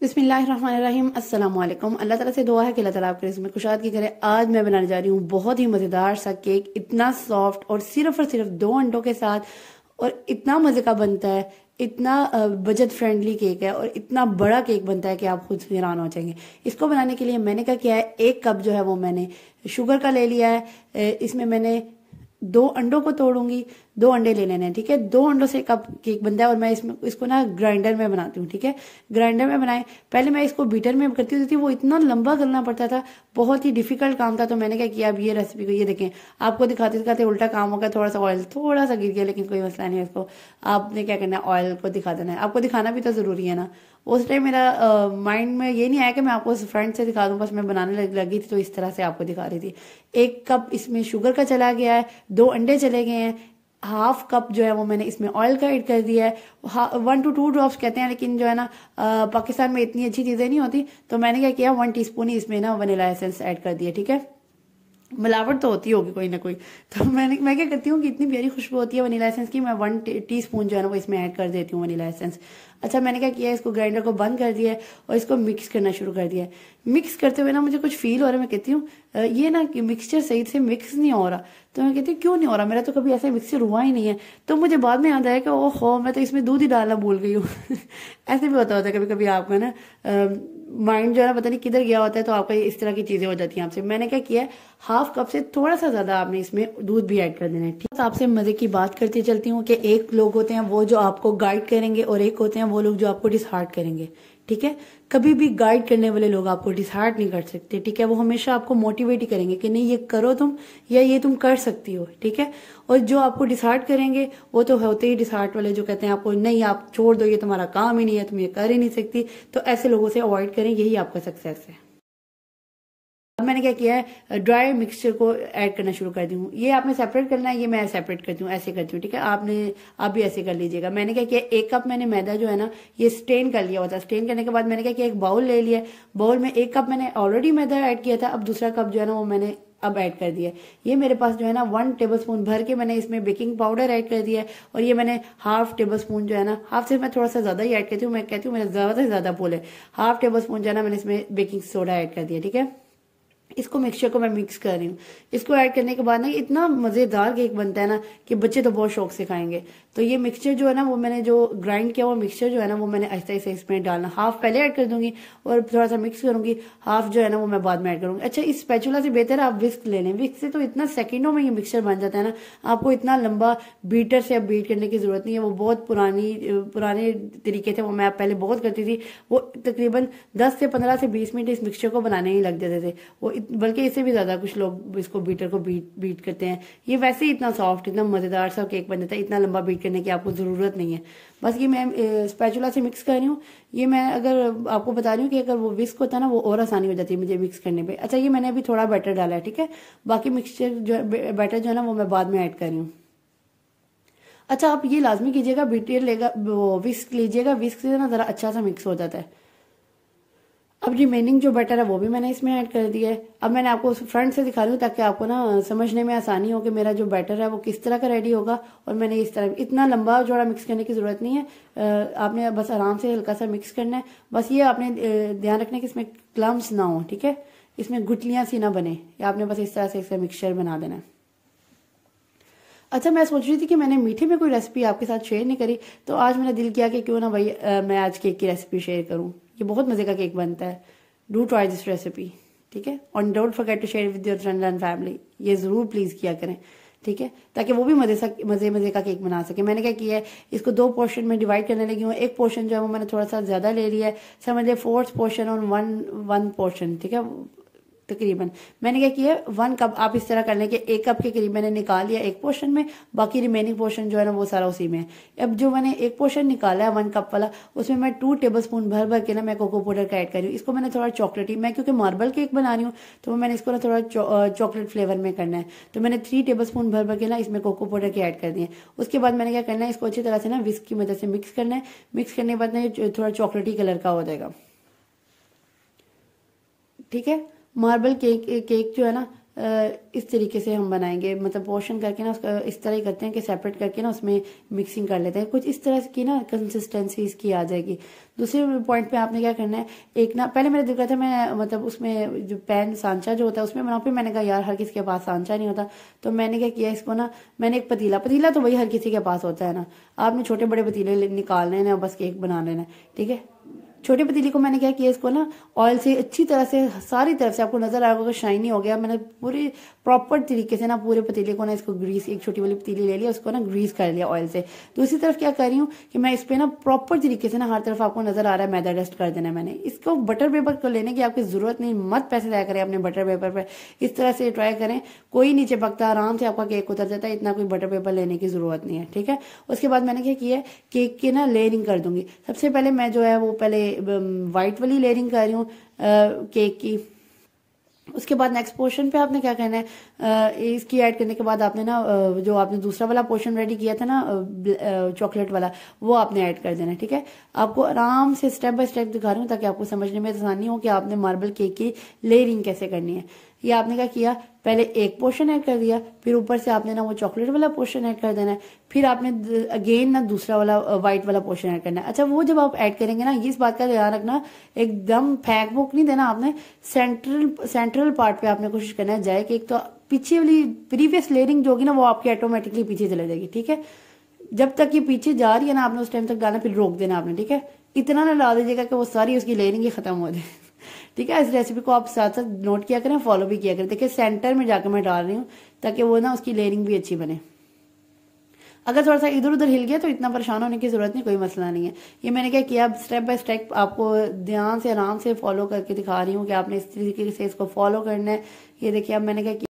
बिस्मिल्लाहिर्रहमानिर्रहीम अस्सलाम वालेकुम। अल्लाह ताला से दुआ है कि अल्लाह ताला आपके रिज़्क़ में कुशादगी करे। आज मैं बनाने जा रही हूँ बहुत ही मज़ेदार सा केक, इतना सॉफ्ट और सिर्फ 2 अंडों के साथ, और इतना मज़े का बनता है, इतना बजट फ्रेंडली केक है और इतना बड़ा केक बनता है कि आप खुद से हैरान हो जाएंगे। इसको बनाने के लिए मैंने क्या किया है, 1 कप जो है वो मैंने शुगर का ले लिया है। इसमें मैंने 2 अंडों को तोड़ूंगी, 2 अंडे ले लेने हैं, ठीक है। 2 अंडों से कप केक बनता है और मैं इसको ना ग्राइंडर में बनाती हूँ, ठीक है। ग्राइंडर में बनाए, पहले मैं इसको बीटर में करती होती थी, वो इतना लंबा करना पड़ता था, बहुत ही डिफिकल्ट काम था। तो मैंने क्या किया, अब ये रेसिपी को, ये देखें, आपको दिखाते दिखाते उल्टा काम होगा, थोड़ा सा ऑयल थोड़ा सा गिर गया, लेकिन कोई मसला नहीं है। इसको आपने क्या करना है, ऑयल को दिखा देना है। आपको दिखाना भी तो जरूरी है ना। उस टाइम मेरा माइंड में ये नहीं आया कि मैं आपको फ्रंट से दिखा दूं, बस मैं बनाने लगी थी तो इस तरह से आपको दिखा रही थी। 1 कप इसमें शुगर का चला गया है, 2 अंडे चले गए हैं, हाफ कप जो है वो मैंने इसमें ऑयल का ऐड कर दिया है। 1 to 2 ड्रॉप्स कहते हैं, लेकिन जो है ना पाकिस्तान में इतनी अच्छी चीजें नहीं होती, तो मैंने क्या किया, 1 टीस्पून ही इसमें ना वनीला एसेंस ऐड कर दिया, ठीक है। मिलावट तो होती होगी कोई ना कोई, तो मैं क्या करती हूँ कि इतनी प्यारी खुशबू होती है वनीला एसेंस की, मैं 1 टीस्पून जो है ना वो इसमें ऐड कर देती हूँ वनीला एसेंस। अच्छा, मैंने क्या किया, इसको ग्राइंडर को बंद कर दिया है और इसको मिक्स करना शुरू कर दिया है। मिक्स करते हुए ना मुझे कुछ फील हो रहा है, मैं कहती हूँ ये ना कि मिक्सचर सही से मिक्स नहीं हो रहा। तो मैं कहती हूँ क्यों नहीं हो रहा, मेरा तो कभी ऐसा मिक्सचर हुआ ही नहीं है। तो मुझे बाद में याद आया कि ओहो, मैं तो इसमें दूध ही डालना भूल गई हूँ। ऐसे भी होता है कभी कभी आपका ना माइंड जो है ना पता नहीं किधर गया होता है, तो आपका इस तरह की चीजें हो जाती हैं आपसे। मैंने क्या किया है, हाफ कप से थोड़ा सा ज्यादा आपने इसमें दूध भी ऐड कर देना है, ठीक है। तो आपसे मजे की बात करती चलती हूँ कि एक लोग होते हैं वो जो आपको गाइड करेंगे और एक होते हैं वो लोग जो आपको डिसहार्ट करेंगे, ठीक है। कभी भी गाइड करने वाले लोग आपको डिसहार्ट नहीं कर सकते, ठीक है। वो हमेशा आपको मोटिवेट ही करेंगे कि नहीं ये करो तुम, या ये तुम कर सकती हो, ठीक है। और जो आपको डिसहार्ट करेंगे वो तो होते ही डिसहार्ट वाले, जो कहते हैं आपको नहीं आप छोड़ दो, ये तुम्हारा काम ही नहीं है, तुम ये कर ही नहीं सकती। तो ऐसे लोगों से अवॉइड करें, यही आपका सक्सेस है। अब मैंने क्या किया है, ड्राई मिक्सचर को ऐड करना शुरू कर दी हूँ। ये आपने सेपरेट करना है, ये मैं सेपरेट करती हूँ, ऐसे करती हूँ, ठीक है। आप भी ऐसे कर लीजिएगा। मैंने क्या किया, 1 कप मैंने मैदा जो है ना ये स्टेन कर लिया हुआ था। स्टेन करने के बाद मैंने क्या किया, एक बाउल ले लिया। बाउल में 1 कप मैंने ऑलरेडी मैदा ऐड किया था, अब दूसरा कप जो है ना वो मैंने अब ऐड कर दिया। ये मेरे पास जो है ना 1 टेबलस्पून भर के मैंने इसमें बेकिंग पाउडर ऐड कर दिया है, और ये मैंने हाफ टेबलस्पून जो है ना, हाफ से मैं थोड़ा सा ज्यादा ही ऐड करती हूँ, मैं कहती हूँ मेरा ज्यादा से ज्यादा बोले, हाफ टेबलस्पून जो है ना मैंने इसमें बेकिंग सोडा ऐड कर दिया, ठीक है। इसको मिक्सचर को मैं मिक्स कर रही हूँ। इसको ऐड करने के बाद ना इतना मजेदार केक बनता है ना कि बच्चे तो बहुत शौक से खाएंगे। तो ये मिक्सचर जो है ना वो मैंने जो ग्राइंड किया वो मिक्सचर जो है ना वो मैंने ऐसे ऐसे इसमें डालना, हाफ पहले ऐड कर दूंगी और थोड़ा सा मिक्स करूंगी, हाफ जो है ना वो मैं बाद में ऐड करूंगी। अच्छा, इस स्पैचुला से बेहतर है आप विस्क ले लें। विस्क से तो इतना सेकंडों में ये मिक्सचर बन जाता है ना, आपको इतना लंबा बीटर से अब बीट करने की जरूरत नहीं है। वो बहुत पुराने तरीके थे, वो मैं पहले बहुत करती थी। वो तकरीबन 10 से 15 से 20 मिनट इस मिक्सचर को बनाने ही लग जाते थे, वो बल्कि इससे भी ज्यादा कुछ लोग इसको बीटर को बीट करते हैं। ये वैसे ही इतना सॉफ्ट, इतना मजेदार सा केक बन जाता है, इतना लंबा बीट करने की आपको जरूरत नहीं है। बस ये मैं स्पैचुला से मिक्स कर रही हूँ। ये मैं अगर आपको बता रही हूँ कि अगर वो विस्क होता है ना वो और आसानी हो जाती है मुझे मिक्स करने पे। अच्छा, ये मैंने अभी थोड़ा बैटर डाला है, ठीक है। बाकी मिक्सचर जो बैटर जो है ना वो मैं बाद में ऐड कर रही हूँ। अच्छा, आप ये लाजमी कीजिएगा, बीटर लेगा वो विस्क लीजिएगा, विस्क से ना जरा अच्छा सा मिक्स हो जाता है। अब रिमेनिंग जो बटर है वो भी मैंने इसमें ऐड कर दिया है। अब मैंने आपको फ्रंट से दिखा रही हूँ ताकि आपको ना समझने में आसानी हो कि मेरा जो बैटर है वो किस तरह का रेडी होगा। और मैंने इस तरह, इतना लंबा जोड़ा मिक्स करने की जरूरत नहीं है, आपने बस आराम से हल्का सा मिक्स करना है। बस ये आपने ध्यान रखना है कि इसमें क्लम्स ना हो, ठीक है, इसमें गुटलियां सी ना बने। आपने बस इस तरह से इसका मिक्सचर बना देना है। अच्छा, मैं सोच रही थी कि मैंने मीठे में कोई रेसिपी आपके साथ शेयर नहीं करी, तो आज मेरा दिल किया कि क्यों ना भाई मैं आज केक की रेसिपी शेयर करूं। ये बहुत मजे का केक बनता है, डू ट्राई दिस रेसिपी, ठीक है। और don't forget to share with your friend and family, ये जरूर प्लीज किया करें, ठीक है, ताकि वो भी मजे का केक बना सके। मैंने क्या किया है, इसको 2 पोर्शन में डिवाइड करने लगी हूँ। एक पोर्शन जो है वो मैंने थोड़ा सा ज्यादा ले लिया है, समझ लिया 4th पोर्शन और वन पोर्शन, ठीक है। तकरीबन मैंने क्या किया, 1 कप आप इस तरह कर लें कि 1 कप के करीब मैंने निकाल लिया एक पोर्शन में, बाकी रिमेनिंग पोर्शन जो है ना वो सारा उसी में है। अब जो मैंने एक पोर्शन निकाला है 1 कप वाला, उसमें मैं 2 टेबलस्पून भर भर के ना मैं कोको पाउडर का ऐड कर रही हूँ। इसको मैंने थोड़ा चॉकलेटी, मैं क्योंकि मार्बल केक बना रही हूँ तो मैंने इसको ना थोड़ा चॉकलेट फ्लेवर में करना है, तो मैंने 3 टेबलस्पून भर भर के ना इसमें कोको पाउडर के ऐड कर दिए। उसके बाद मैंने क्या करना है, इसको अच्छी तरह से ना विस्क की मदद से मिक्स करना है। मिक्स करने के बाद ना ये थोड़ा चॉकलेटी कलर का हो जाएगा, ठीक है। मार्बल केक जो है ना इस तरीके से हम बनाएंगे, मतलब पोर्शन करके ना उसका इस तरह ही करते हैं कि सेपरेट करके ना उसमें मिक्सिंग कर लेते हैं, कुछ इस तरह की ना कंसिस्टेंसी इसकी आ जाएगी। दूसरे पॉइंट पे आपने क्या करना है, एक ना पहले मेरा दिल करता था मैं मतलब उसमें जो पैन सांचा जो होता है उसमें बनाऊं, फिर मैंने कहा यार हर किसी के पास सांचा नहीं होता, तो मैंने क्या किया इसको ना, मैंने एक पतीला तो वही हर किसी के पास होता है ना, आपने छोटे बड़े पतीले निकालने हैं बस केक बना लेना है, ठीक है। छोटे पतीले को मैंने क्या किया, इसको ना ऑयल से अच्छी तरह से सारी तरफ से आपको नजर आएगा कि शाइनी हो गया, मैंने पूरी प्रॉपर तरीके से ना पूरे पतीले को ना इसको ग्रीस, एक छोटी वाली पतीली ले लिया, उसको ना ग्रीस कर लिया ऑयल से। दूसरी तरफ क्या कर रही हूँ कि मैं इस पे ना प्रॉपर तरीके से ना हर तरफ आपको नजर आ रहा है मैदा डस्ट कर देना है मैंने इसको। बटर पेपर को लेने की आपकी जरूरत नहीं, मत पैसे ज़ाया करें अपने बटर पेपर पर, इस तरह से ट्राई करें, कोई नहीं चिपकता, आराम से आपका केक उतर जाता है, इतना कोई बटर पेपर लेने की जरूरत नहीं है, ठीक है। उसके बाद मैंने क्या किया, केक की ना लेयरिंग कर दूंगी। सबसे पहले मैं जो है वो पहले व्हाइट वाली लेयरिंग कर रही हूँ केक की। उसके बाद नेक्स्ट पोर्शन पे आपने क्या करना है, इसकी ऐड करने के बाद आपने ना जो आपने दूसरा वाला पोर्शन रेडी किया था ना चॉकलेट वाला, वो आपने ऐड कर देना है, ठीक है। आपको आराम से स्टेप बाय स्टेप दिखा रही हूँ ताकि आपको समझने में आसानी हो कि आपने मार्बल केक की लेयरिंग कैसे करनी है। ये आपने क्या किया, पहले एक पोर्शन ऐड कर दिया, फिर ऊपर से आपने ना वो चॉकलेट वाला पोर्शन ऐड कर देना है, फिर आपने अगेन ना दूसरा वाला व्हाइट वाला पोर्शन ऐड करना है। अच्छा, वो जब आप ऐड करेंगे ना, इस बात का ध्यान रखना, एकदम फेंक फूक नहीं देना आपने, सेंट्रल पार्ट पे आपने कोशिश करना है जाए केक, तो पीछे वाली प्रीवियस लेयरिंग जो होगी ना वो आपकी ऑटोमेटिकली पीछे चले जाएगी, ठीक है। जब तक ये पीछे जा रही है ना आपने उस टाइम तक डालना, फिर रोक देना आपने, ठीक है। इतना ना डाल दीजिएगा कि वो सारी उसकी लेयरिंग ही खत्म हो जाए, ठीक है। इस रेसिपी को आप साथ साथ नोट किया करें, फॉलो भी किया करें। देखिए सेंटर में जाकर मैं डाल रही हूँ ताकि वो ना उसकी लेयरिंग भी अच्छी बने। अगर थोड़ा सा इधर उधर हिल गया तो इतना परेशान होने की जरूरत नहीं, कोई मसला नहीं है। ये मैंने क्या किया, स्टेप बाय स्टेप आपको ध्यान से आराम से फॉलो करके दिखा रही हूँ कि आपने इस तरीके से इसको फॉलो करना है। ये देखिए अब मैंने क्या किया,